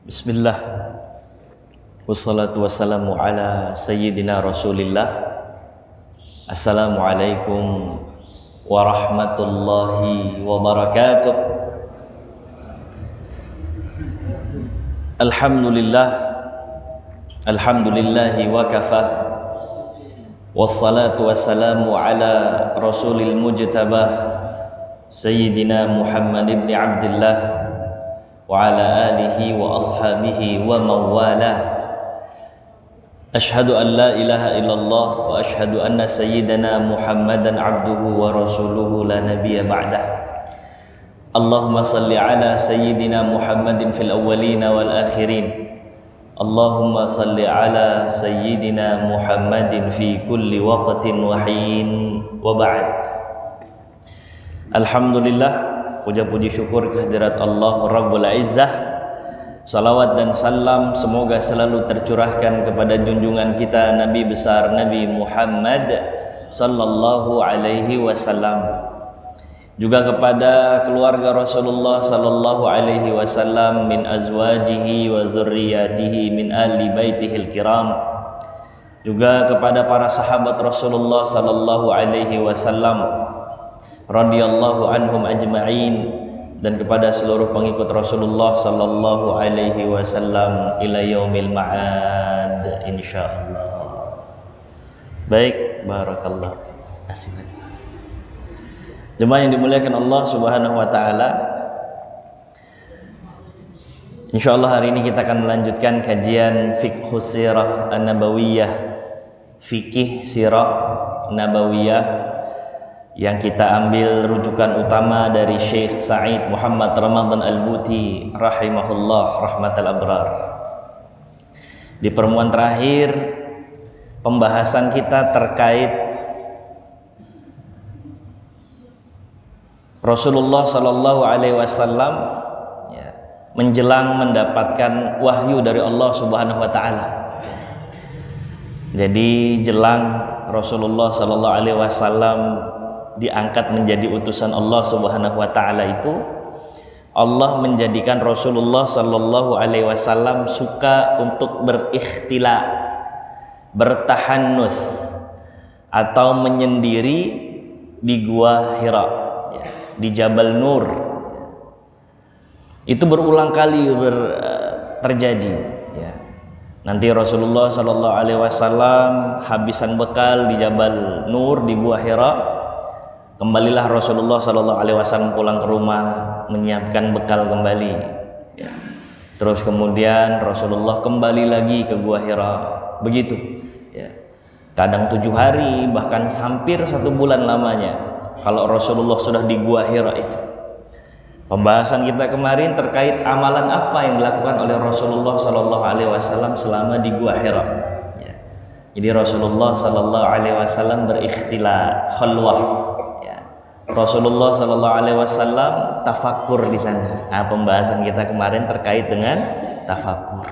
Bismillah, wassalatu wassalamu ala sayyidina rasulillah. Assalamualaikum warahmatullahi wabarakatuh. Alhamdulillah, alhamdulillahi wa kafah, wassalatu wassalamu ala rasulil mujtabah sayyidina Muhammad ibn Abdullah wa ala alihi wa ashabihi wa mawalah. Ashhadu an la ilaha illallah wa ashhadu anna sayyidana Muhammadan abduhu wa rasuluhu la nabiyya ba'dah. Allahumma salli ala sayyidina Muhammadin fil awwalina wal akhirin. Allahumma salli ala sayyidina Muhammadin fi kulli waqtin wa hin wa ba'd. Alhamdulillah, puja-puji syukur kehadirat Allah Rabbul Izzah. Salawat dan salam semoga selalu tercurahkan kepada junjungan kita Nabi besar Nabi Muhammad sallallahu alaihi wasallam, juga kepada keluarga Rasulullah sallallahu alaihi wasallam, min azwajihi wa dzurriyyatihi min ahli baitihil kiram, juga kepada para sahabat Rasulullah sallallahu alaihi wasallam radhiyallahu anhum ajma'in, dan kepada seluruh pengikut Rasulullah sallallahu alaihi wasallam ila yaumil ma'ad insyaallah. Baik, barakallah. Asik. Jemaah yang dimuliakan Allah Subhanahu wa taala, insyaallah hari ini kita akan melanjutkan kajian fiqhus sirah an-nabawiyah, fikih sirah nabawiyah, yang kita ambil rujukan utama dari Syekh Sa'id Muhammad Ramadan Al-Buti rahimahullah rahmatal abrar. Di pertemuan terakhir pembahasan kita terkait Rasulullah sallallahu alaihi wasallam menjelang mendapatkan wahyu dari Allah Subhanahu wa taala. Jadi jelang Rasulullah sallallahu alaihi wasallam diangkat menjadi utusan Allah Subhanahu wa taala itu, Allah menjadikan Rasulullah sallallahu alaihi wasallam suka untuk berikhtilaf, bertahannuts atau menyendiri di gua Hira, di Jabal Nur. Itu berulang kali terjadi. Nanti Rasulullah sallallahu alaihi wasallam habisan bekal di Jabal Nur di gua Hira. Kembalilah Rasulullah sallallahu alaihi wasallam pulang ke rumah, menyiapkan bekal kembali. Terus kemudian Rasulullah kembali lagi ke gua Hira. Begitu. Kadang 7 hari, bahkan hampir 1 bulan lamanya kalau Rasulullah sudah di gua Hira itu. Pembahasan kita kemarin terkait amalan apa yang dilakukan oleh Rasulullah sallallahu alaihi wasallam selama di gua Hira. Jadi Rasulullah sallallahu alaihi wasallam berikhtilaf, khalwah. Rasulullah sallallahu alaihi wasallam tafakkur di sana. Nah, pembahasan kita kemarin terkait dengan tafakkur.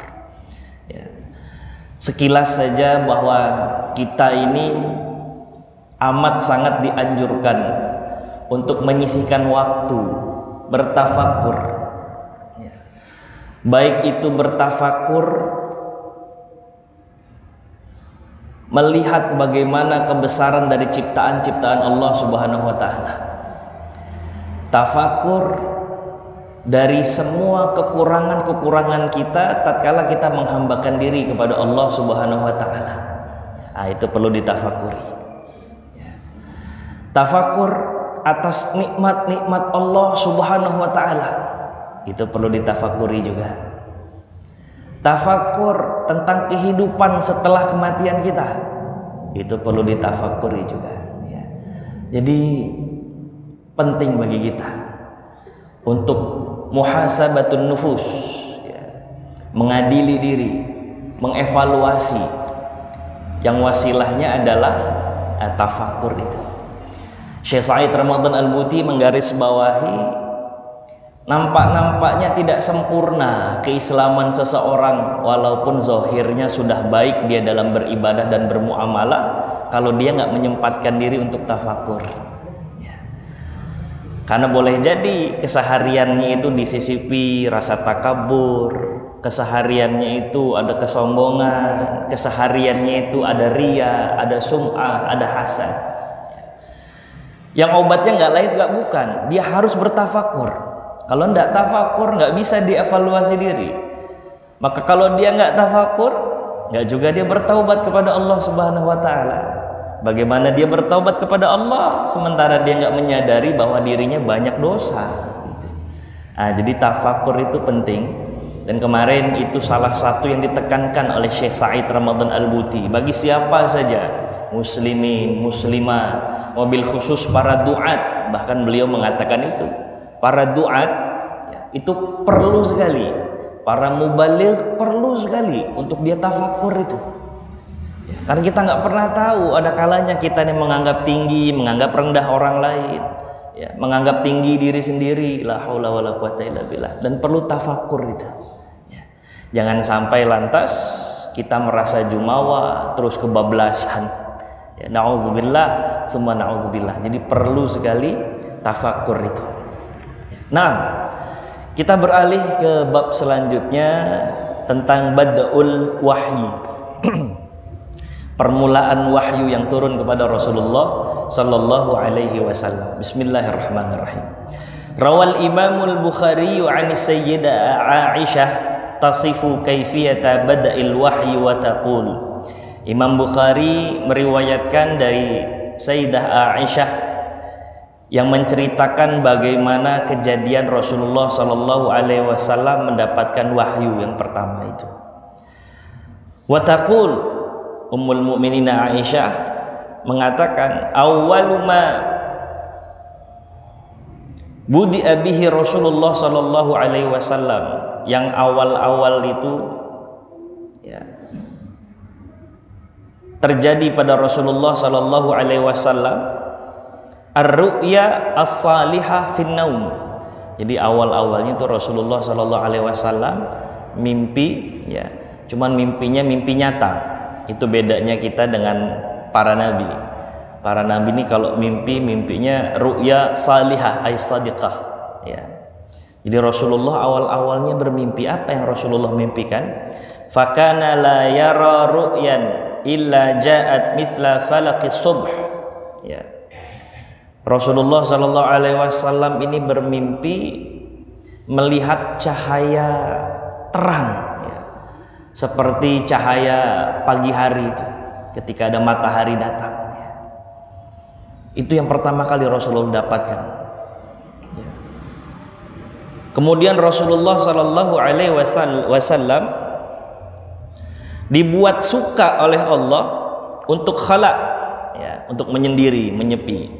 Sekilas saja bahwa kita ini amat sangat dianjurkan untuk menyisihkan waktu bertafakkur. Baik itu bertafakkur melihat bagaimana kebesaran dari ciptaan-ciptaan Allah Subhanahu wa taala. Tafakur dari semua kekurangan-kekurangan kita tatkala kita menghambakan diri kepada Allah Subhanahu wa taala. Itu perlu ditafakuri. Tafakur atas nikmat-nikmat Allah Subhanahu wa taala, itu perlu ditafakuri juga. Tafakur tentang kehidupan setelah kematian kita, itu perlu ditafakuri juga. Jadi penting bagi kita untuk muhasabatun nufus, mengadili diri, mengevaluasi, yang wasilahnya adalah tafakur itu. Syekh Sa'id Ramadan Al-Buti menggarisbawahi, nampak-nampaknya tidak sempurna keislaman seseorang walaupun zahirnya sudah baik dia dalam beribadah dan bermuamalah, kalau dia nggak menyempatkan diri untuk tafakur. Karena boleh jadi kesehariannya itu disisipi rasa takabur, kesehariannya itu ada kesombongan, kesehariannya itu ada ria, ada sum'ah, ada hasad. Yang obatnya nggak lain nggak bukan, dia harus bertafakur. Kalau nggak tafakur nggak bisa dievaluasi diri. Maka kalau dia nggak tafakur, nggak juga dia bertaubat kepada Allah Subhanahu Wa Taala. Bagaimana dia bertaubat kepada Allah sementara dia nggak menyadari bahwa dirinya banyak dosa. Gitu. Nah, jadi tafakur itu penting. Dan kemarin itu salah satu yang ditekankan oleh Syekh Sa'id Ramadan Al-Buti bagi siapa saja, muslimin, muslimat, wabil khusus para duat. Bahkan beliau mengatakan itu para duat ya, itu perlu sekali, para mubaligh perlu sekali untuk dia tafakur itu ya, karena kita nggak pernah tahu, ada kalanya kita yang menganggap tinggi, menganggap rendah orang lain ya, menganggap tinggi diri sendiri, la haula wala quwata illa billah, dan perlu tafakur itu ya. Jangan sampai lantas kita merasa jumawa terus kebablasan ya, na'udzubillah summa na'udzubillah. Jadi perlu sekali tafakur itu. Nah, kita beralih ke bab selanjutnya tentang bada'ul wahyi. Permulaan wahyu yang turun kepada Rasulullah sallallahu alaihi wasallam. Bismillahirrahmanirrahim. Rawal Imamul Bukhari 'an Sayyidah Aisyah tasifu kaifiyata bada'il wahyi wa taqul. Imam Bukhari meriwayatkan dari Sayyidah Aisyah yang menceritakan bagaimana kejadian Rasulullah Sallallahu Alaihi Wasallam mendapatkan wahyu yang pertama itu. Wataqul, Ummul Mukminin Aisyah mengatakan, awwaluma budi abihi Rasulullah Sallallahu Alaihi Wasallam, yang awal-awal itu ya, terjadi pada Rasulullah Sallallahu Alaihi Wasallam. Ar-ru'ya as-salihah fin naum. Jadi awal-awalnya itu Rasulullah Sallallahu Alaihi Wasallam mimpi ya, cuman mimpinya mimpi nyata. Itu bedanya kita dengan para nabi. Para nabi ini kalau mimpinya ru'ya salihah ay sadiqah ya. Jadi Rasulullah awal-awalnya bermimpi. Apa yang Rasulullah mimpikan? Fakana la yara ru'yan illa ja'at mithla falaqis subh ya. Rasulullah Sallallahu Alaihi Wasallam ini bermimpi melihat cahaya terang ya, seperti cahaya pagi hari itu ketika ada matahari datang ya. Itu yang pertama kali Rasulullah dapatkan ya. Kemudian Rasulullah Sallallahu Alaihi Wasallam dibuat suka oleh Allah untuk khala ya, untuk menyendiri, menyepi.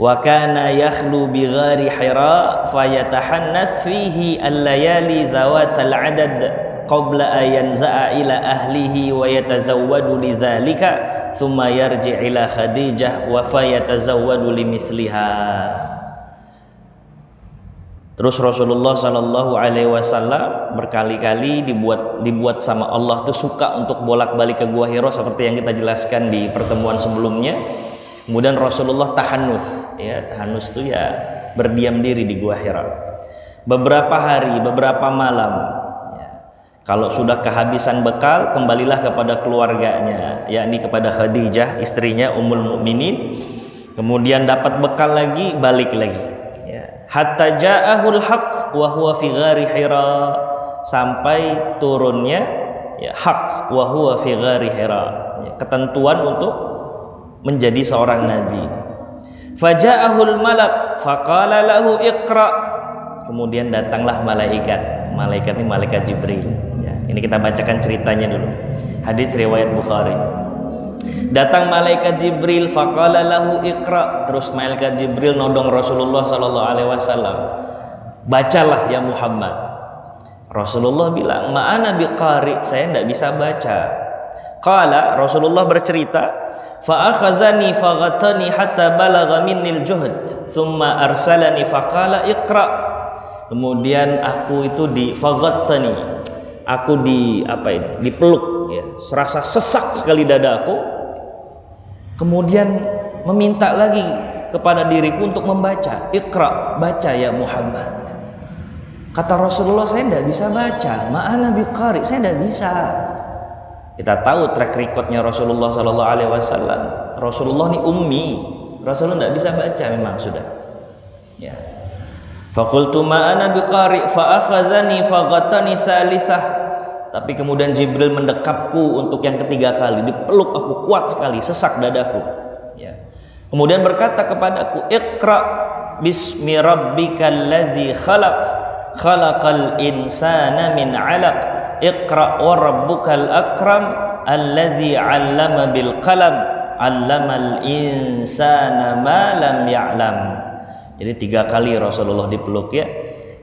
Wa kana yakhlu bi ghari Hira fayatahannas fihi al-layali zawatal adad qabla an yanza'a ila ahlihi wa yatazawwadu lidzalika thumma yarji' ila Khadijah wa fayatazawwadu limithliha. Terus Rasulullah Sallallahu Alaihi Wasallam berkali-kali dibuat sama Allah tuh suka untuk bolak-balik ke Gua Hira seperti yang kita jelaskan di pertemuan sebelumnya. Kemudian Rasulullah tahanus ya, tahanus itu ya berdiam diri di Gua Hira beberapa hari, beberapa malam ya. Kalau sudah kehabisan bekal, kembalilah kepada keluarganya, yakni kepada Khadijah, istrinya Ummul Mukminin. Kemudian dapat bekal lagi, balik lagi ya. Hatta ja'ahul haq wa huwa fi ghari Hira, sampai turunnya ya haq wa huwa fi ghari Hira ya, ketentuan untuk menjadi seorang nabi. Faja'ahul malak faqala lahu iqra. Kemudian datanglah malaikat. Malaikat ini malaikat Jibril ya. Ini kita bacakan ceritanya dulu. Hadis riwayat Bukhari. Datang malaikat Jibril faqala lahu iqra. Terus malaikat Jibril nodong Rasulullah Sallallahu Alaihi Wasallam, bacalah ya Muhammad. Rasulullah bilang, ma'ana biqari, saya tidak bisa baca. Qala, Rasulullah bercerita, fa'akhazani faghatani hatta balagha minnil juhd thumma arsalani faqala iqra. Kemudian aku itu faghatani, aku dipeluk ya, serasa sesak sekali dada aku. Kemudian meminta lagi kepada diriku untuk membaca, iqra, baca ya Muhammad. Kata Rasulullah, saya tidak bisa baca, ma'ana biqari, saya tidak bisa. Kita tahu track recordnya Rasulullah Sallallahu Alaihi Wasallam. Rasulullah ini ummi, Rasulullah tidak bisa baca memang sudah. Ya. Faqultu ma'ana biqari, fa'akhadhani faghatani salisah. Tapi kemudian Jibril mendekapku untuk yang ketiga kali, dipeluk aku kuat sekali, sesak dadaku. Ya. Kemudian berkata kepadaku, Iqra bismi rabbikal ladzi khalaq. Khalaqal insana min 'alaq. Iqra wa rabbukal akram allazi 'allama bil qalam 'allamal insana ma lam ya'lam. Jadi 3 kali Rasulullah dipeluk ya.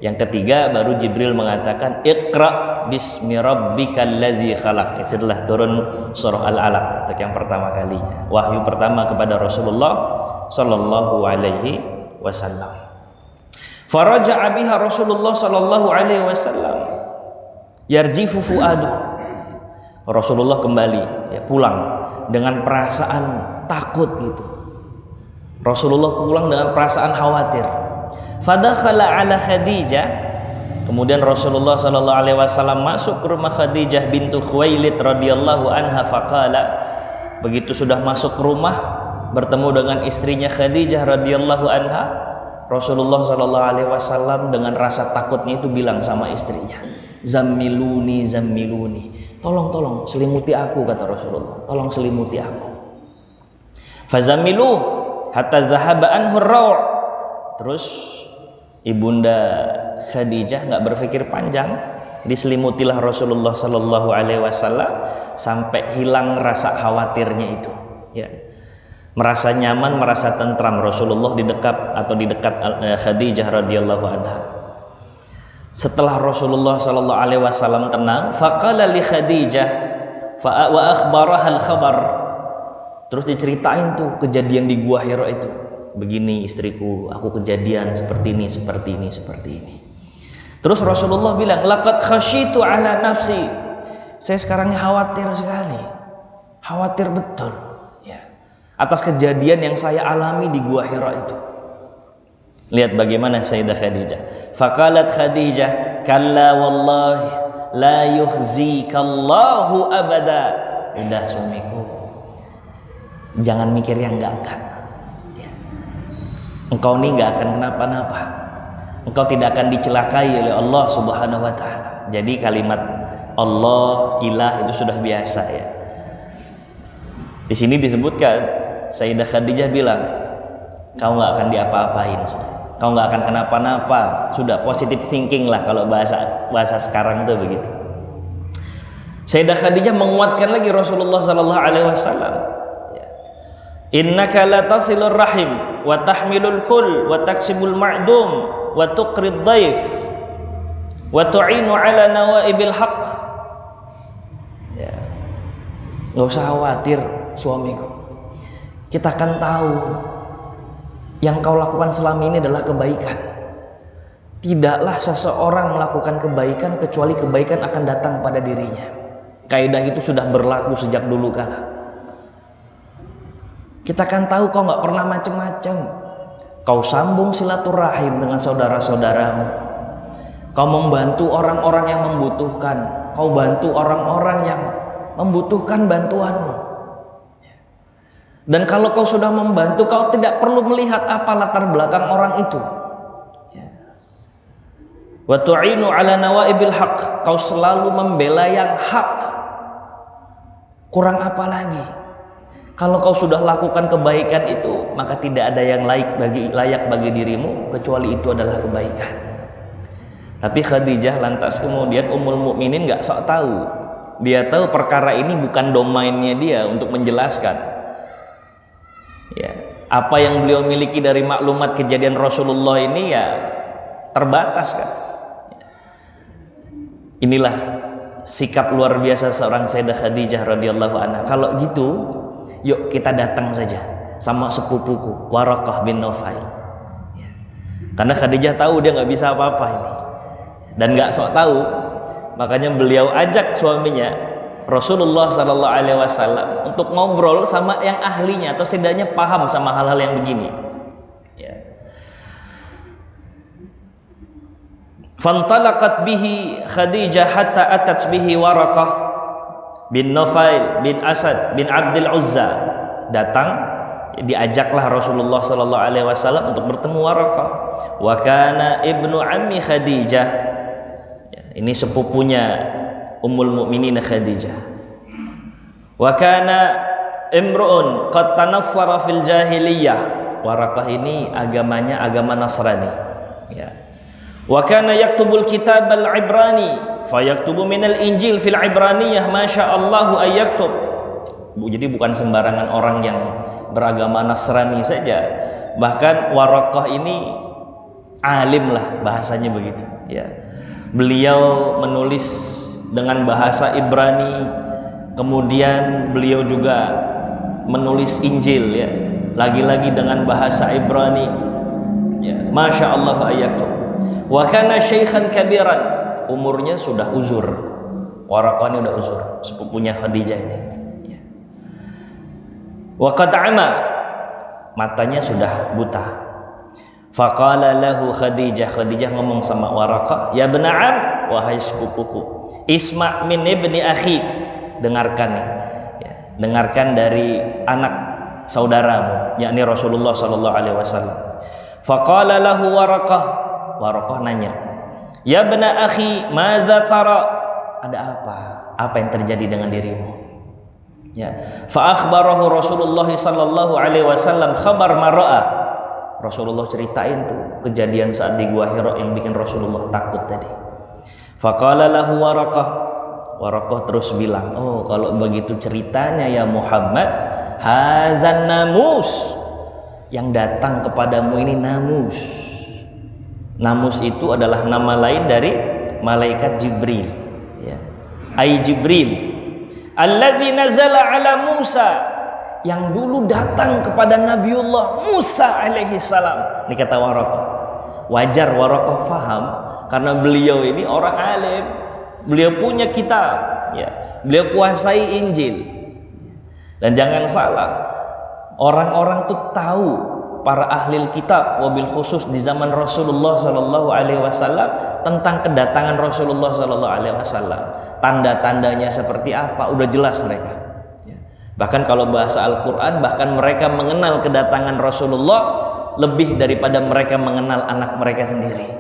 Yang ketiga baru Jibril mengatakan Iqra bismi rabbikal ladzi khalaq. Setelah turun surah Al-Alaq untuk yang pertama kalinya. Wahyu pertama kepada Rasulullah sallallahu alaihi wasallam. Faraja'a biha Rasulullah sallallahu alaihi wasallam yarjifu fuaduh. Rasulullah kembali ya, pulang dengan perasaan takut gitu. Rasulullah pulang dengan perasaan khawatir. Fadakhala ala Khadijah. Kemudian Rasulullah sallallahu alaihi wasallam masuk ke rumah Khadijah bintu Khuwailid radhiyallahu anha faqala. Begitu sudah masuk rumah bertemu dengan istrinya Khadijah radhiyallahu anha, Rasulullah Shallallahu Alaihi Wasallam dengan rasa takutnya itu bilang sama istrinya, Zammiluni, zammiluni, tolong selimuti aku, kata Rasulullah, tolong selimuti aku. Fazammiluh hatta zahaba anhu ar-raw'. Terus ibunda Khadijah nggak berpikir panjang, diselimutilah Rasulullah Shallallahu Alaihi Wasallam sampai hilang rasa khawatirnya itu. Ya. Merasa nyaman, merasa tentram Rasulullah di dekat Khadijah radhiyallahu anha. Setelah Rasulullah sallallahu alaihi wasallam tenang, faqala li Khadijah wa akhbaraha al-khabar. Terus diceritain tuh kejadian di Gua Hira itu. Begini istriku, aku kejadian seperti ini. Terus Rasulullah bilang, laqad khasyitu ala nafsi. Saya sekarang khawatir sekali. Khawatir betul. Atas kejadian yang saya alami di Gua Hira itu. Lihat bagaimana Sayyidah Khadijah. Faqalat Khadijah, kalla wallahi la yukhzikallahu abada. Udah suamiku, jangan mikir yang enggak. Ya. Engkau ini enggak akan kenapa-napa. Engkau tidak akan dicelakai oleh Allah Subhanahu wa taala. Jadi kalimat Allah, ilah itu sudah biasa ya. Di sini disebutkan Sayyidah Khadijah bilang, kau nggak akan diapa-apain, sudah. Kau nggak akan kenapa-napa, sudah positive thinking lah kalau bahasa sekarang tuh begitu. Sayyidah Khadijah menguatkan lagi Rasulullah Sallallahu Alaihi Wasallam. Innaka la tasilur rahim, wa tahmilul kul, wa taksibul ma'dum, wa tuqrid dhaif, wa tu'inu ala nawaibil haqq. Ya. Nggak usah khawatir suamiku. Kita akan tahu yang kau lakukan selama ini adalah kebaikan. Tidaklah seseorang melakukan kebaikan kecuali kebaikan akan datang pada dirinya. Kaidah itu sudah berlaku sejak dulu kala. Kita akan tahu kau nggak pernah macam-macam. Kau sambung silaturahim dengan saudara-saudaramu. Kau membantu orang-orang yang membutuhkan. Kau bantu orang-orang yang membutuhkan bantuanmu. Dan kalau kau sudah membantu, kau tidak perlu melihat apa latar belakang orang itu. Wa tu'inu ala nawaibil haq. Kau selalu membela yang hak. Kurang apa lagi? Kalau kau sudah lakukan kebaikan itu, maka tidak ada yang layak bagi dirimu kecuali itu adalah kebaikan. Tapi Khadijah lantas kemudian Ummul Mukminin nggak sok tahu. Dia tahu perkara ini bukan domainnya dia untuk menjelaskan. Ya, apa yang beliau miliki dari maklumat kejadian Rasulullah ini ya terbatas kan. Inilah sikap luar biasa seorang Sayyidah Khadijah radhiyallahu anha. Kalau gitu, yuk kita datang saja sama sepupuku Waraqah bin Naufal. Ya. Karena Khadijah tahu dia nggak bisa apa-apa ini dan nggak sok tahu, makanya beliau ajak suaminya Rasulullah Sallallahu Alaihi Wasallam untuk ngobrol sama yang ahlinya atau setidaknya paham sama hal-hal yang begini. Ya. Fantalaqat bihi Khadijah hatta atat bihi Waraqah bin Nufail bin Asad bin Abdul Uzza. Datang, diajaklah Rasulullah sallallahu alaihi wasallam untuk bertemu Waraqah. Wa kana ibnu ammi Khadijah. Ini sepupunya Ummul Mukminin Khadijah. Wa kana imru'un qad tanassara fil jahiliyah. Waraqah ini agamanya agama Nasrani, ya. Wa kana yaktubul kitab al-Ibrani fa yaktubu minal Injil fil Ibraniyah ma sya'allahu ay yaktub. Jadi bukan sembarangan orang yang beragama Nasrani saja. Bahkan Waraqah ini alim lah, bahasanya begitu, ya. Beliau menulis dengan bahasa Ibrani, kemudian beliau juga menulis Injil, ya, lagi-lagi dengan bahasa Ibrani, ya. Masya Allah ayatul. Wa kana syaikhan kabiran, umurnya sudah uzur. Waraqah ini udah uzur, sepupunya Khadijah ini, ya. Wa qad ama, matanya sudah buta. Faqala lahu Khadijah, Khadijah ngomong sama Waraqah, ya bena'am, wahai sepupuku, isma' min ibni akhi, dengarkan nih, ya, dengarkan dari anak saudaramu, yakni Rasulullah sallallahu alaihi wasallam. Faqala lahu Waraqah, Waraqah nanya, ya bena akhi, madza tara, ada apa? Apa yang terjadi dengan dirimu? Ya, fa akhbarahu Rasulullah sallallahu alaihi wasallam khabar ma ra'a. Rasulullah ceritain tuh kejadian saat di Gua Hira yang bikin Rasulullah takut tadi. Faqala lahu Waraqah, Waraqah terus bilang, oh kalau begitu ceritanya ya Muhammad, hazan namus, yang datang kepadamu ini namus. Namus itu adalah nama lain dari malaikat Jibril, ya. Ai Jibril alladzi nazala ala Musa, yang dulu datang kepada Nabiullah Musa alaihi salam. Ini kata Waraqah. Wajar Waraqah faham karena beliau ini orang alim, beliau punya kitab, ya. Beliau kuasai Injil. Dan jangan salah, orang-orang tuh tahu, para ahli kitab wabil khusus di zaman Rasulullah sallallahu alaihi wasallam tentang kedatangan Rasulullah sallallahu alaihi wasallam. Tanda-tandanya seperti apa udah jelas mereka. Bahkan kalau bahasa Al-Quran, bahkan mereka mengenal kedatangan Rasulullah lebih daripada mereka mengenal anak mereka sendiri.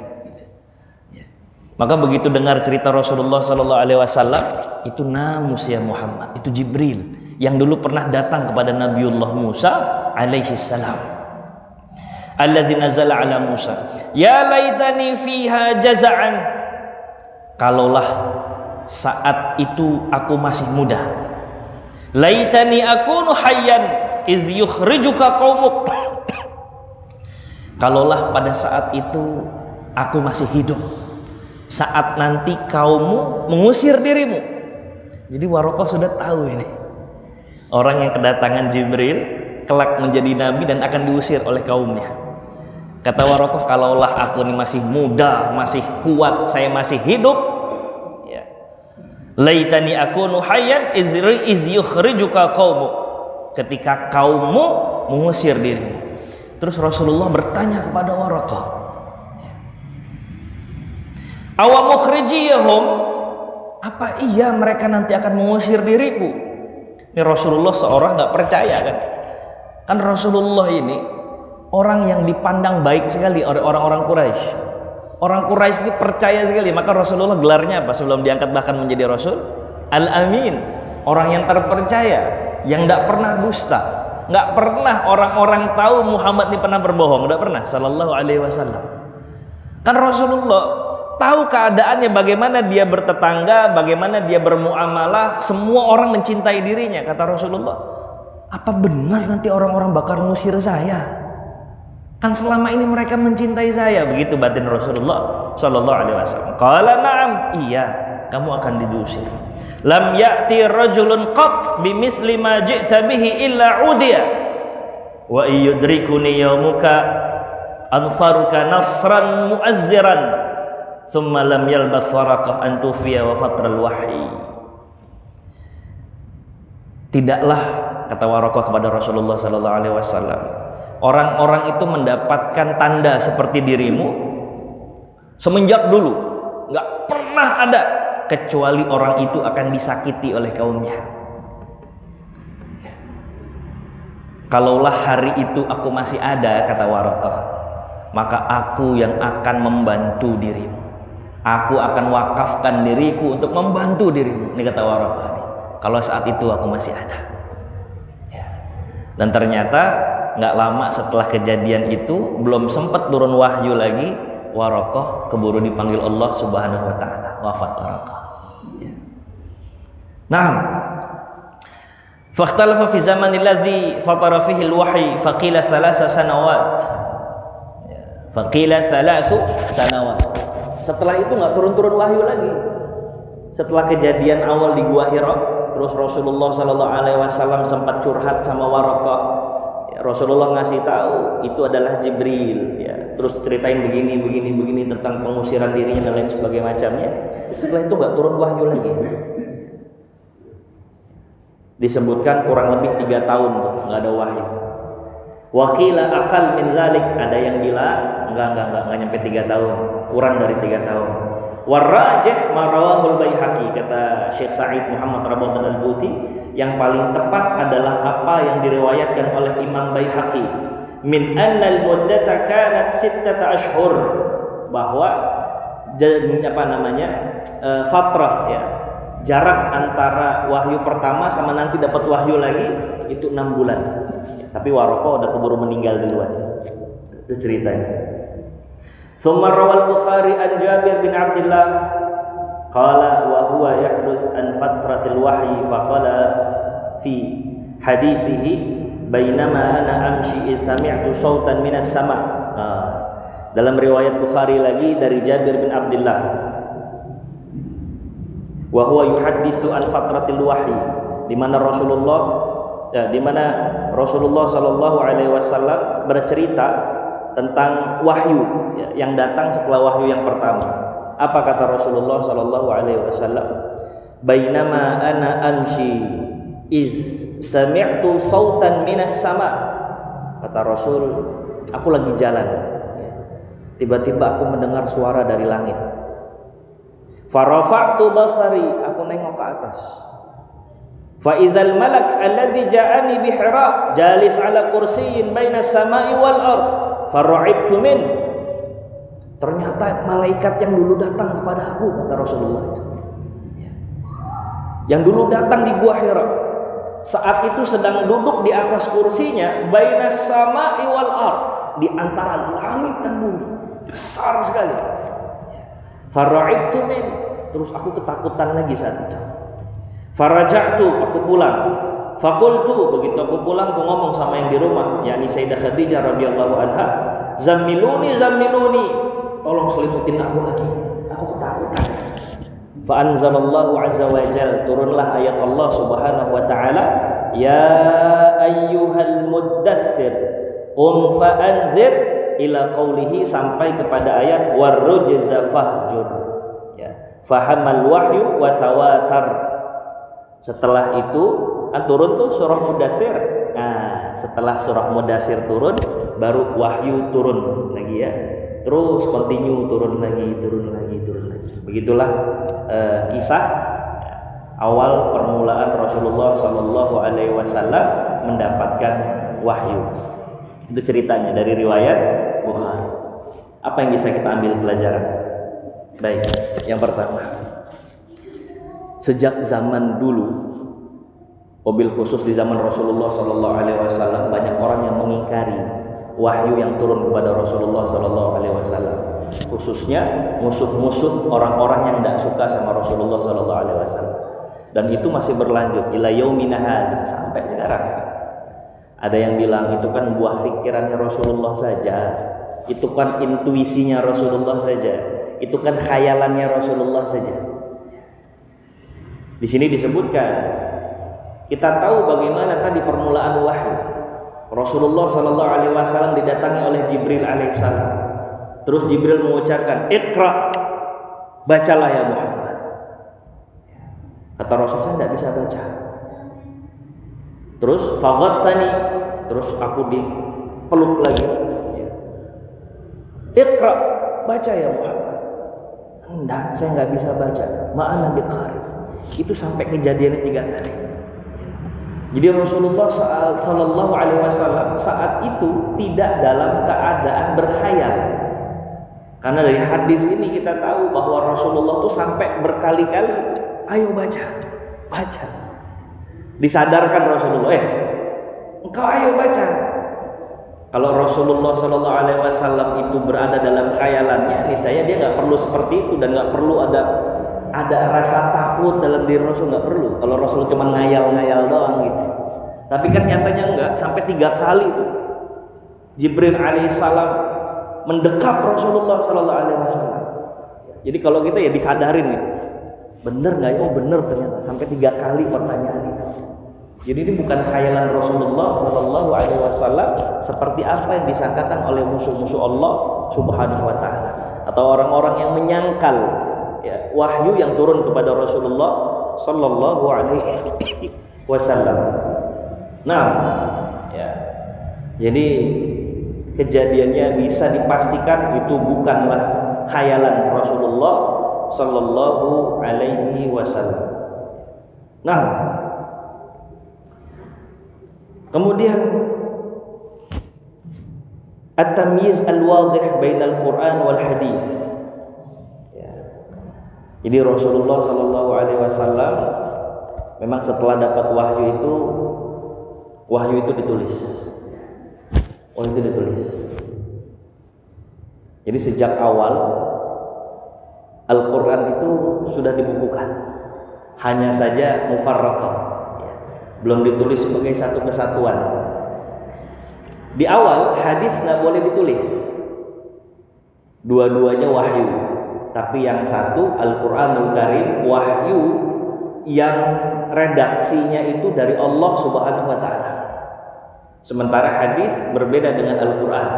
Maka begitu dengar cerita Rasulullah Sallallahu Alaihi Wasallam, itu namus ya Muhammad, itu Jibril yang dulu pernah datang kepada Nabiullah Musa alaihi salam. Alladzi nazala ala Musa, ya laitani fiha jaza'an. Kalaulah saat itu aku masih muda. Laitani akunu hayyan iz yukhrijuka qaumuk. Kalaulah pada saat itu aku masih hidup, saat nanti kaummu mengusir dirimu. Jadi Waraqah sudah tahu ini, orang yang kedatangan Jibril kelak menjadi nabi dan akan diusir oleh kaumnya. Kata Waraqah, kalaulah aku ini masih muda, masih kuat, saya masih hidup, ya. Laitani akunu hayyan iz yukhrijuka qaumuk, ketika kaummu mengusir dirimu. Terus Rasulullah bertanya kepada Waraqah, awa mukhrijiyahum, apa iya mereka nanti akan mengusir diriku? Ini Rasulullah seorang nggak percaya kan Rasulullah ini orang yang dipandang baik sekali oleh orang-orang Quraisy. Orang Quraisy ini percaya sekali, maka Rasulullah gelarnya apa sebelum diangkat bahkan menjadi Rasul? Al-Amin, orang yang terpercaya, yang tidak pernah dusta, nggak pernah orang-orang tahu Muhammad ini pernah berbohong, nggak pernah, sallallahu alaihi wasallam. Kan Rasulullah tahu keadaannya, bagaimana dia bertetangga, bagaimana dia bermuamalah, semua orang mencintai dirinya. Kata Rasulullah, apa benar nanti orang-orang bakal ngusir saya? Kan selama ini mereka mencintai saya. Begitu batin Rasulullah sallallahu alaihi wasallam. Qala na'am, iya, kamu akan diusir. Lam ya'ti rajulun qat bimisli ma ji'ta bihi illa udiya wa yudrikuni yaumuka ansaruka nasran mu'azziran thumma lam yalbas Waraqah an tufiya wa fatral wahyi. Tidaklah, kata Waraqah kepada Rasulullah sallallahu alaihi wasallam, orang-orang itu mendapatkan tanda seperti dirimu semenjak dulu, nggak pernah ada kecuali orang itu akan disakiti oleh kaumnya. Kalaulah hari itu aku masih ada, kata Waraqah, maka aku yang akan membantu dirimu. Aku akan wakafkan diriku untuk membantu dirimu. Ini kata Waraqah nih. Kalau saat itu aku masih ada. Ya. Dan ternyata nggak lama setelah kejadian itu, belum sempat turun wahyu lagi, Waraqah keburu dipanggil Allah Subhanahu wa taala. Wafat Waraqah. Ya. Nah, fakhtalafa fi zamanil ladzi fatara fihi al-wahyi faqila 3 sanawat. Faqila 3 sanawat. Setelah itu nggak turun-turun wahyu lagi. Setelah kejadian awal di Gua Hira, terus Rasulullah Sallallahu Alaihi Wasallam sempat curhat sama Waraqah. Ya, Rasulullah ngasih tahu itu adalah Jibril. Ya, terus ceritain begini tentang pengusiran dirinya dan lain sebagainya macamnya. Setelah itu nggak turun wahyu lagi. Disebutkan kurang lebih 3 tahun tuh nggak ada wahyu. Wakila akal min zalik, ada yang bilang enggak nyampe 3 tahun, kurang dari 3 tahun. Warrajih marawahul Baihaqi, kata Syekh Sa'id Muhammad Rabatan Al-Buti, yang paling tepat adalah apa yang diriwayatkan oleh Imam Baihaqi min annal muddata kanat 6 ashhur, bahwa fatrah ya, jarak antara wahyu pertama sama nanti dapat wahyu lagi itu 6 bulan. Tapi Waraqah udah keburu meninggal duluan. Itu ceritanya. Tsumma rawal Bukhari an Jabir bin Abdullah qala wa huwa yahdus an fatratil wahyi faqala fi hadithihi bainama ana amshi id sami'tu sautan minas sama'. Dalam riwayat Bukhari lagi dari Jabir bin Abdullah, wa huwa yuhaddisu an fatratil wahyi, di mana Rasulullah Sallallahu Alaihi Wasallam bercerita tentang wahyu ya, yang datang setelah wahyu yang pertama. Apa kata Rasulullah Sallallahu Alaihi Wasallam? Bainama ana amshi iz sami'tu sautan minas sama'. Kata Rasul, aku lagi jalan ya. Tiba-tiba aku mendengar suara dari langit. Farafa'tu basari, aku nengok ke atas. Fa idzal malak alladzi ja'ani bi Hira jalis ala kursiyyin baina samai wal ard fara'ibtu min. Ternyata malaikat yang dulu datang kepada aku, kata Rasulullah itu. Yang dulu datang di Gua Hira, saat itu sedang duduk di atas kursinya baina samai wal ard, di antara langit dan bumi, besar sekali. Fara'ibtu min, terus aku ketakutan lagi saat itu. Faraja'tu, aku pulang. Fakultu, begitu aku pulang, aku ngomong sama yang di rumah, yakni Sayyidah Khadijah radhiyallahu anha, zammiluni, tolong selimutin aku lagi, aku ketakutan. Fa anzalallahu azza wa jalla, turunlah ayat Allah Subhanahu wa taala, ya ayyuhal muddatsir qum fa anzir, ila qaulihi, sampai kepada ayat warrujza fahjur ya, fahamal wahyu wa tawatar. Setelah itu kan turun tuh surah Mudatsir. Nah, setelah surah Mudatsir turun, baru wahyu turun lagi ya. Terus continue turun lagi. Begitulah kisah awal permulaan Rasulullah Shallallahu Alaihi Wasallam mendapatkan wahyu. Itu ceritanya dari riwayat Bukhari. Apa yang bisa kita ambil pelajaran? Baik, yang pertama, sejak zaman dulu, mobil khusus di zaman Rasulullah Sallallahu Alaihi Wasallam, banyak orang yang mengingkari wahyu yang turun kepada Rasulullah Sallallahu Alaihi Wasallam, khususnya musuh-musuh orang-orang yang tidak suka sama Rasulullah Sallallahu Alaihi Wasallam. Dan itu masih berlanjut ila yaumina hadza, sampai sekarang. Ada yang bilang itu kan buah pikirannya Rasulullah saja, itu kan intuisinya Rasulullah saja, itu kan khayalannya Rasulullah saja. Di sini disebutkan, kita tahu bagaimana tadi permulaan wahyu. Rasulullah Sallallahu Alaihi Wasallam didatangi oleh Jibril alaihissalam. Terus Jibril mengucapkan, Iqra, bacalah ya Muhammad. Kata Rasul, saya tidak bisa baca. Terus faghattani, terus aku dipeluk lagi. Iqra, baca ya Muhammad. Enggak, saya nggak bisa baca. Ma'ana biqari. Itu sampai kejadiannya 3 kali. Jadi Rasulullah Sallallahu Alaihi Wasallam saat itu tidak dalam keadaan berkhayal. Karena dari hadis ini kita tahu bahwa Rasulullah tuh sampai berkali-kali, ayo baca, baca. Disadarkan Rasulullah, engkau ayo baca. Kalau Rasulullah Sallallahu Alaihi Wasallam itu berada dalam khayalannya, niscaya dia nggak perlu seperti itu dan nggak perlu ada rasa takut dalam diri Rasul, nggak perlu. Kalau Rasul cuma ngayal-ngayal doang gitu. Tapi kan nyatanya enggak, sampai 3 kali itu Jibril alaihissalam mendekap Rasulullah Sallallahu Alaihi Wasallam. Jadi kalau kita ya disadarin gitu, bener nggak ya? Oh bener ternyata, sampai 3 kali pertanyaan itu. Jadi ini bukan khayalan Rasulullah Sallallahu Alaihi Wasallam seperti apa yang disangkakan oleh musuh-musuh Allah Subhanahu Wa Taala atau orang-orang yang menyangkal ya, wahyu yang turun kepada Rasulullah Sallallahu Alaihi Wasallam. Nah, ya, jadi kejadiannya bisa dipastikan itu bukanlah khayalan Rasulullah Sallallahu Alaihi Wasallam. Nah, kemudian at-tamyiz al-wadih bainal Quran wal hadis. Ya. Jadi Rasulullah Sallallahu Alaihi Wasallam memang setelah dapat wahyu itu ditulis. Wahyu itu ditulis. Jadi sejak awal Al-Quran itu sudah dibukukan, hanya saja mufarraqah, belum ditulis sebagai satu kesatuan. Di awal hadis nggak boleh ditulis, dua-duanya wahyu, tapi yang satu Al-Quranul Karim wahyu yang redaksinya itu dari Allah Subhanahu Wa Taala. Sementara hadis berbeda dengan Al-Quran.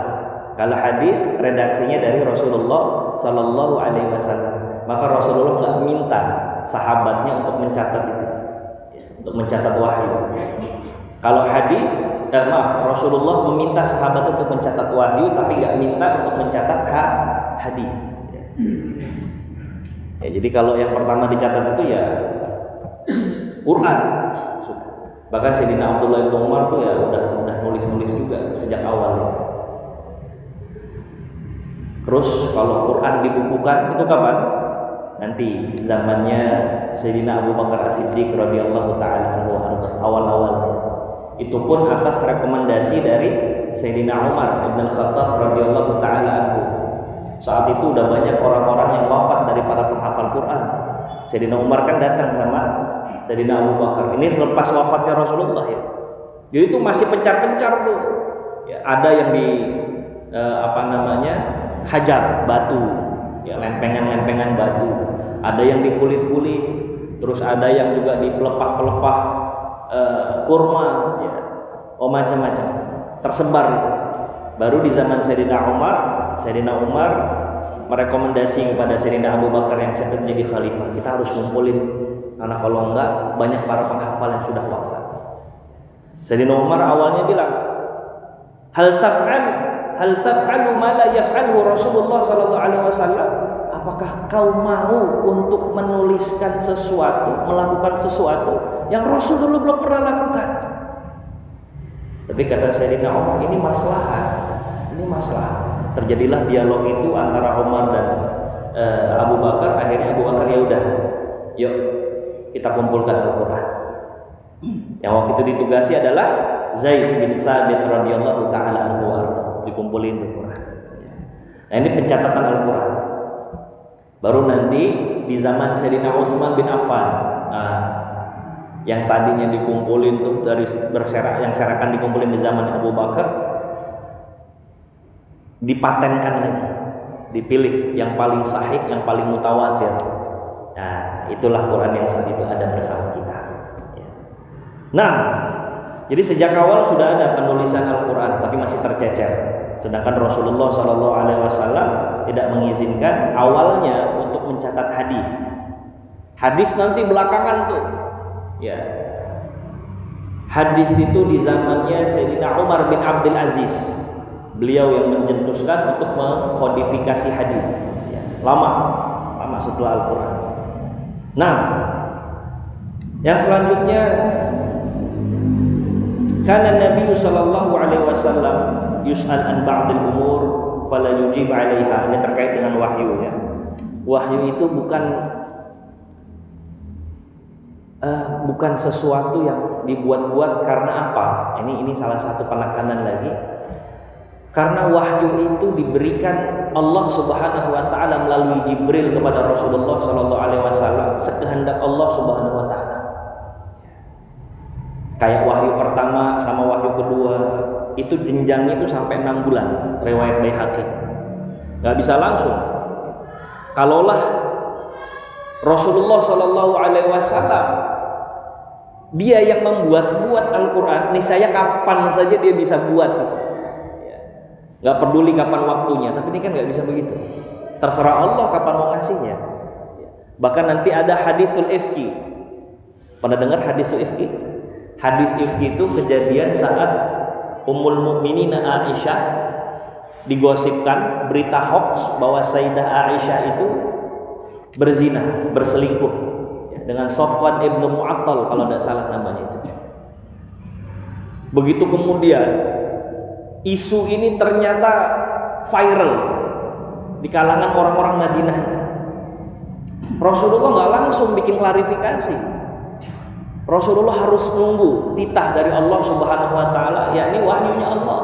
Kalau hadis redaksinya dari Rasulullah Sallallahu Alaihi Wasallam, maka Rasulullah nggak minta sahabatnya untuk mencatat itu, untuk mencatat wahyu. Kalau hadis, Rasulullah meminta sahabat untuk mencatat wahyu, tapi nggak minta untuk mencatat hadis. Ya, jadi kalau yang pertama dicatat itu ya Quran. Bahkan Sayyidina Abdullah bin Umar tuh ya udah nulis-nulis juga sejak awal itu. Terus kalau Quran dibukukan itu kapan? Nanti zamannya Sayyidina Abu Bakar As-Siddiq radhiyallahu taala anhu, awal-awalnya. Itu pun atas rekomendasi dari Sayyidina Umar bin Khattab radhiyallahu taala anhu. Saat itu udah banyak orang-orang yang wafat dari para penghafal Quran. Sayyidina Umar kan datang sama Sayyidina Abu Bakar. Ini selepas wafatnya Rasulullah ya. Jadi itu masih pencar-pencar tuh. Ya, ada yang di hajar batu, ya lempengan-lempengan batu. Ada yang di kulit-kulit, terus ada yang juga di pelepah-pelepah kurma, ya. Oh macam-macam. Tersebar itu. Baru di zaman Sayyidina Umar merekomendasi kepada Sayyidina Abu Bakar yang sedang menjadi khalifah, kita harus ngumpulin. Karena kalau enggak banyak para penghafal yang sudah wafat. Sayyidina Umar awalnya bilang, hal taf'alu ma la yaf'alhu Rasulullah Sallallahu Alaihi Wasallam. Apakah kau mau untuk menuliskan sesuatu, melakukan sesuatu yang Rasulullah belum pernah lakukan? Tapi kata Sayyidina Umar, ini maslahat. Terjadilah dialog itu antara Umar dan Abu Bakar. Akhirnya Abu Bakar, ya udah, yuk kita kumpulkan Al-Quran. Yang waktu itu ditugasi adalah Zaid bin Thabit radhiyallahu taala anhu, dikumpulin Al-Quran. Nah ini pencatatan Al-Quran. Baru nanti di zaman Sayyidina Utsman bin Affan, yang tadinya dikumpulin tuh dari yang serakan dikumpulin di zaman Abu Bakar, dipatenkan lagi, dipilih yang paling sahih, yang paling mutawatir. Nah, itulah Quran yang saat itu ada bersama kita. Ya. Nah, jadi sejak awal sudah ada penulisan Al-Quran, tapi masih tercecer. Sedangkan Rasulullah Sallallahu Alaihi Wasallam tidak mengizinkan awalnya untuk mencatat hadis. Hadis nanti belakangan tuh. Ya. Hadis itu di zamannya Sayyidina Umar bin Abdul Aziz. Beliau yang mencetuskan untuk mengkodifikasi hadis. Ya. Lama setelah Al-Quran. Nah, yang selanjutnya, kana Nabi sallallahu alaihi wasallam yus'al an ba'dil umur fala yujib 'alaiha. Ini terkait dengan wahyu ya. Wahyu itu bukan sesuatu yang dibuat-buat karena apa? Ini salah satu penekanan lagi. Karena wahyu itu diberikan Allah Subhanahu wa taala melalui Jibril kepada Rasulullah sallallahu alaihi wasallam sekehendak Allah Subhanahu wa taala. Kayak wahyu pertama sama wahyu kedua itu jenjangnya itu sampai 6 bulan, riwayat Baihaqi. Enggak bisa langsung. Kalaulah Rasulullah sallallahu alaihi wasallam dia yang membuat Al-Qur'an, niscaya kapan saja dia bisa buat gitu. Gak peduli kapan waktunya, tapi ini kan gak bisa begitu. Terserah Allah kapan mau ngasihnya. Bahkan nanti ada hadisul ifki. Pernah dengar hadisul ifki? Hadis ifki itu kejadian saat Ummul Mukminin Aisyah digosipkan berita hoax bahwa Sayyidah Aisyah itu berzina, berselingkuh dengan Safwan ibnu Mu'attal kalau tidak salah namanya itu. Begitu kemudian isu ini ternyata viral di kalangan orang-orang Madinah itu. Rasulullah nggak langsung bikin klarifikasi. Rasulullah harus nunggu titah dari Allah Subhanahu wa taala, yakni wahyunya Allah.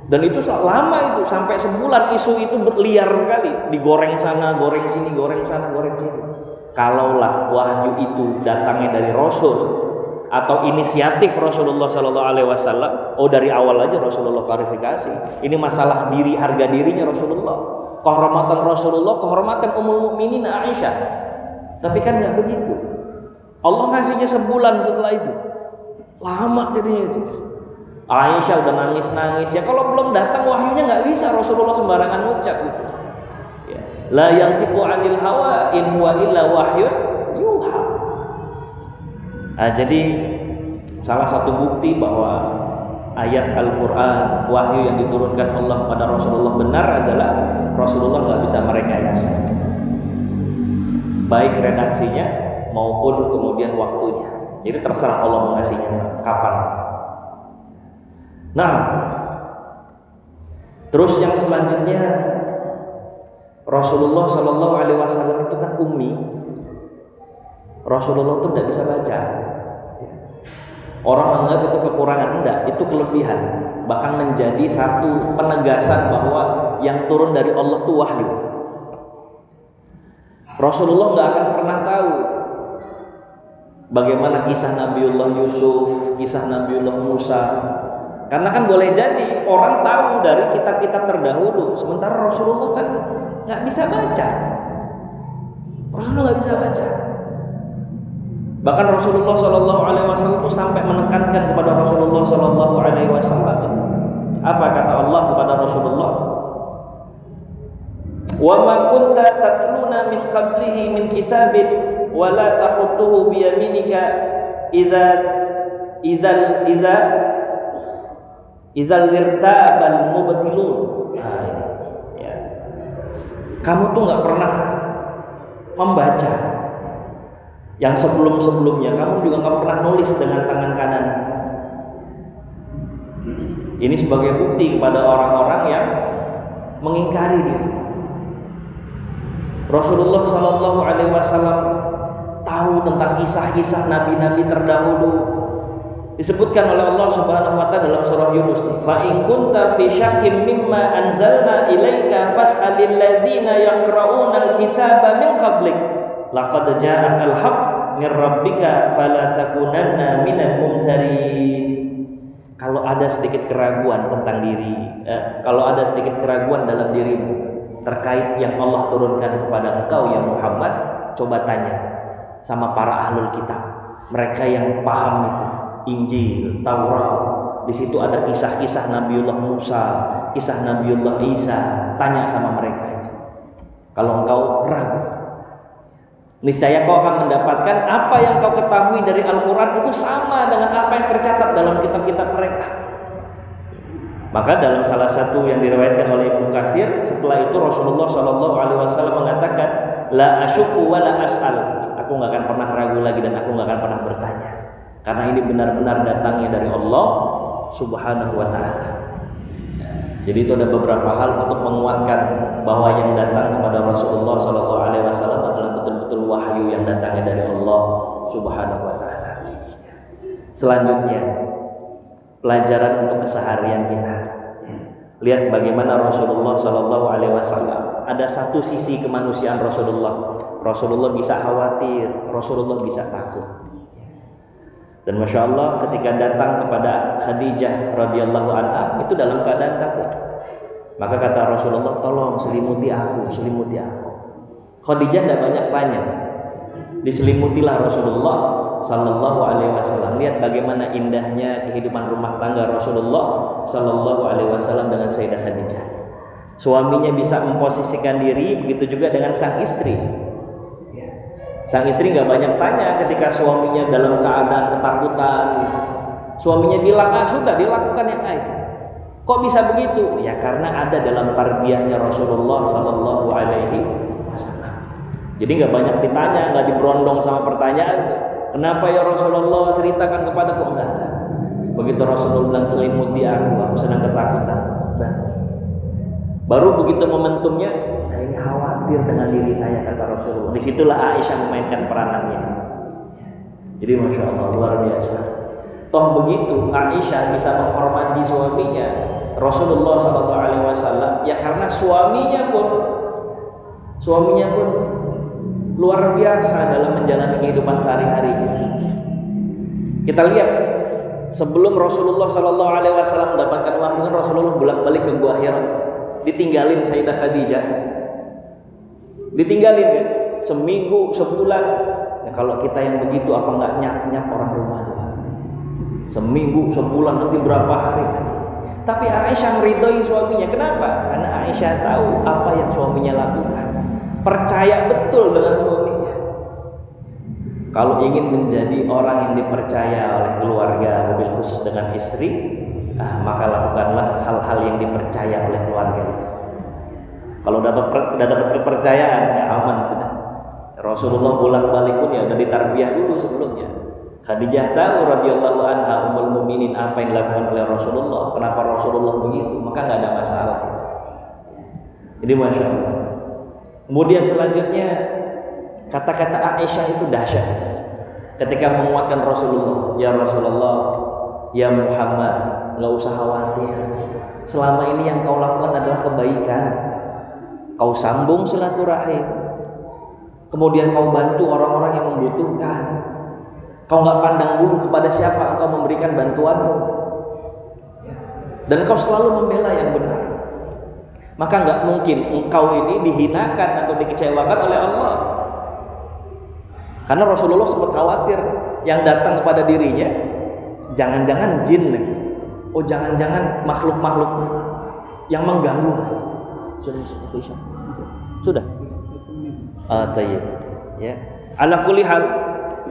Dan itu lama itu, sampai sebulan isu itu berliar sekali, digoreng sana, goreng sini, goreng sana, goreng sini. Kalaulah wahyu itu datangnya dari Rasul atau inisiatif Rasulullah Sallallahu Alaihi Wasallam, dari awal aja Rasulullah klarifikasi. Ini masalah diri, harga dirinya Rasulullah, kehormatan Rasulullah, kehormatan Ummul Mukminin Aisyah. Tapi kan nggak begitu. Allah ngasihnya sebulan setelah itu, lama jadinya itu. Aisyah udah nangis-nangis ya, kalau belum datang wahyunya nggak bisa Rasulullah sembarangan ngucap gitu. Ya. La yantiqu 'anil hawa in huwa illa wahyun yuha. Nah, jadi salah satu bukti bahwa ayat Al-Quran, wahyu yang diturunkan Allah kepada Rasulullah benar adalah Rasulullah nggak bisa merekayasa, baik redaksinya maupun kemudian waktunya. Jadi terserah Allah mengasihnya kapan. Nah, terus yang selanjutnya, Rasulullah Shallallahu Alaihi Wasallam itu kan ummi. Rasulullah tuh tidak bisa baca. Orang menganggap itu kekurangan, enggak, itu kelebihan. Bahkan menjadi satu penegasan bahwa yang turun dari Allah itu wahyu. Rasulullah nggak akan pernah tahu itu. Bagaimana kisah Nabiullah Yusuf, kisah Nabiullah Musa. Karena kan boleh jadi orang tahu dari kitab-kitab terdahulu, sementara Rasulullah kan nggak bisa baca. Rasulullah nggak bisa baca. Bahkan Rasulullah Shallallahu Alaihi Wasallam itu sampai menekankan kepada Rasulullah Shallallahu Alaihi Wasallam itu. Apa kata Allah kepada Rasulullah? Wa ma kunta tatsluna min qablihi min kitabin wa la takhutuhu bi yaminika idzal irtabal mubtilun. Nah, ini ya. Kamu tuh nggak pernah membaca yang sebelum-sebelumnya, kamu juga nggak pernah nulis dengan tangan kanan. Ini sebagai bukti kepada orang-orang yang mengingkari dirimu. Rasulullah Shallallahu Alaihi Wasallam tahu tentang kisah-kisah nabi-nabi terdahulu. Disebutkan oleh Allah Subhanahu Wa Taala dalam surah Yunus, fa in kunta fi syakkin mimma anzalna ilaika fas'alil ladzina yaqra'una al-kitaba min qablik laqad ja'akal haqq min rabbika fala takunanna minal mumtarin. Kalau ada sedikit keraguan tentang kalau ada sedikit keraguan dalam dirimu terkait yang Allah turunkan kepada engkau ya Muhammad, coba tanya sama para ahlul kitab, mereka yang paham itu Injil, Taurat. Di situ ada kisah-kisah Nabiullah Musa, kisah Nabiullah Isa. Tanya sama mereka itu. Kalau engkau ragu, niscaya kau akan mendapatkan apa yang kau ketahui dari Al-Quran itu sama dengan apa yang tercatat dalam kitab-kitab mereka. Maka dalam salah satu yang diriwayatkan oleh Ibnu Katsir, setelah itu Rasulullah Shallallahu Alaihi Wasallam mengatakan, la asyuku wa la as'al. Aku nggak akan pernah ragu lagi dan aku nggak akan pernah bertanya. Karena ini benar-benar datangnya dari Allah Subhanahu wa taala. Jadi itu ada beberapa hal untuk menguatkan bahwa yang datang kepada Rasulullah sallallahu alaihi wasallam adalah betul-betul wahyu yang datangnya dari Allah Subhanahu wa taala. Selanjutnya, pelajaran untuk keseharian kita. Lihat bagaimana Rasulullah sallallahu alaihi wasallam. Ada satu sisi kemanusiaan Rasulullah. Rasulullah bisa khawatir, Rasulullah bisa takut. Dan Masya Allah ketika datang kepada Khadijah radhiyallahu anha itu dalam keadaan takut. Maka kata Rasulullah, tolong selimuti aku, selimuti aku. Khadijah tidak banyak tanya, diselimutilah Rasulullah sallallahu alaihi wasallam. Lihat bagaimana indahnya kehidupan rumah tangga Rasulullah sallallahu alaihi wasallam dengan Sayyidah Khadijah. Suaminya bisa memposisikan diri, begitu juga dengan sang istri. Sang istri nggak banyak tanya ketika suaminya dalam keadaan ketakutan gitu. Suaminya bilang, sudah dilakukan yang itu. Kok bisa begitu? Ya karena ada dalam tarbiyahnya Rasulullah sallallahu alaihi wasallam. Jadi nggak banyak ditanya, nggak diberondong sama pertanyaan. Kenapa ya Rasulullah, ceritakan kepadaku? Enggak. Begitu Rasulullah bilang selimuti aku sedang ketakutan. Baru begitu momentumnya, saya ini khawatir dengan diri saya, kata Rasulullah. Disitulah Aisyah memainkan peranannya. Jadi Masya Allah luar biasa. Toh begitu Aisyah bisa menghormati suaminya Rasulullah SAW ya karena suaminya pun luar biasa dalam menjalani kehidupan sehari-hari. Kita lihat sebelum Rasulullah SAW mendapatkan wahyu, Rasulullah bolak-balik ke Gua Hira, ditinggalin Sayyidah Khadijah, ditinggalin kan seminggu, sebulan. Ya, kalau kita yang begitu apa nggak nyap orang rumah tuh? Seminggu, sebulan, nanti berapa hari lagi. Tapi Aisyah meridhoi suaminya. Kenapa? Karena Aisyah tahu apa yang suaminya lakukan. Percaya betul dengan suaminya. Kalau ingin menjadi orang yang dipercaya oleh keluarga, mobil khusus dengan istri, maka lakukanlah hal-hal yang dipercaya oleh keluarga itu. Kalau dapat kepercayaan, ya aman sudah. Rasulullah bolak-balik pun ya udah ditarbiyah dulu sebelumnya. Khadijah tahu radhiyallahu anha ummul mukminin apa yang dilakukan oleh Rasulullah, kenapa Rasulullah begitu, maka nggak ada masalah itu. Jadi Masya Allah. Kemudian selanjutnya kata-kata Aisyah itu dahsyat itu. Ketika menguatkan Rasulullah, ya Rasulullah, ya Muhammad, nggak usah khawatir. Selama ini yang kau lakukan adalah kebaikan. Kau sambung silaturahim. Kemudian kau bantu orang-orang yang membutuhkan. Kau nggak pandang bulu kepada siapa engkau memberikan bantuanmu. Dan kau selalu membela yang benar. Maka nggak mungkin engkau ini dihinakan atau dikecewakan oleh Allah. Karena Rasulullah sempat khawatir yang datang kepada dirinya jangan-jangan jin lagi. Oh jangan-jangan makhluk-makhluk yang mengganggu. Sudah seperti itu. Sudah. Tayyib. Ya. Ala kulli hal,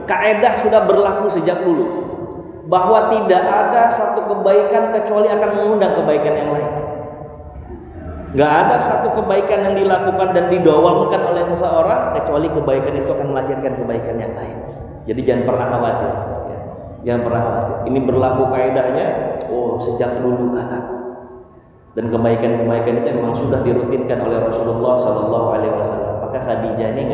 kaidah sudah berlaku sejak dulu bahwa tidak ada satu kebaikan kecuali akan mengundang kebaikan yang lain. Gak ada satu kebaikan yang dilakukan dan didawamkan oleh seseorang kecuali kebaikan itu akan melahirkan kebaikan yang lain. Jadi jangan pernah khawatir. Ya. Jangan pernah khawatir. Ini berlaku kaidahnya sejak dulu kala. Dan kebaikan-kebaikan itu memang sudah dirutinkan oleh Rasulullah SAW. Maka Khadijah ini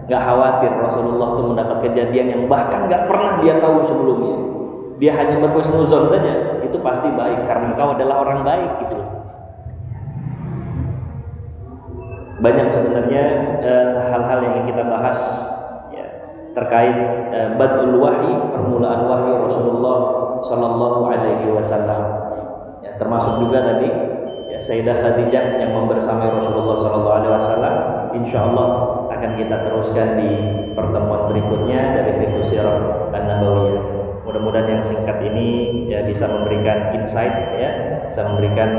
nggak khawatir Rasulullah itu mendapat kejadian yang bahkan nggak pernah dia tahu sebelumnya. Dia hanya berhusnuzon saja. Itu pasti baik karena engkau adalah orang baik gitu. Banyak sebenarnya hal-hal yang ingin kita bahas ya, terkait badul wahyi, permulaan wahyu Rasulullah Sallallahu Alaihi Wasallam. Ya, termasuk juga tadi ya, Sayyidah Khadijah yang membersamai Rasulullah Sallallahu Alaihi Wasallam. Insya Allah akan kita teruskan di pertemuan berikutnya dari Fiqh Sirah An-Nabawiyah. Mudah-mudahan yang singkat ini ya, bisa memberikan insight ya, bisa memberikan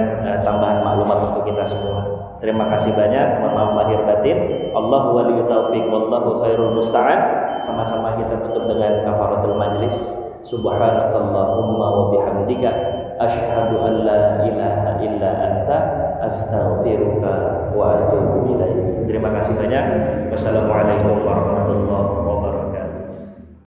tambahan maklumat untuk kita semua. Terima kasih banyak, mohon maaf lahir batin. Allahu waliyyu taufiq wallahu khairul musta'an. Sama-sama kita tutup dengan kafaratul majlis. Subhanakallahumma wa bihamdika asyhadu an la ilaha illa anta astaghfiruka wa atubu ilaik. Terima kasih. banyak. Wassalamualaikum warahmatullahi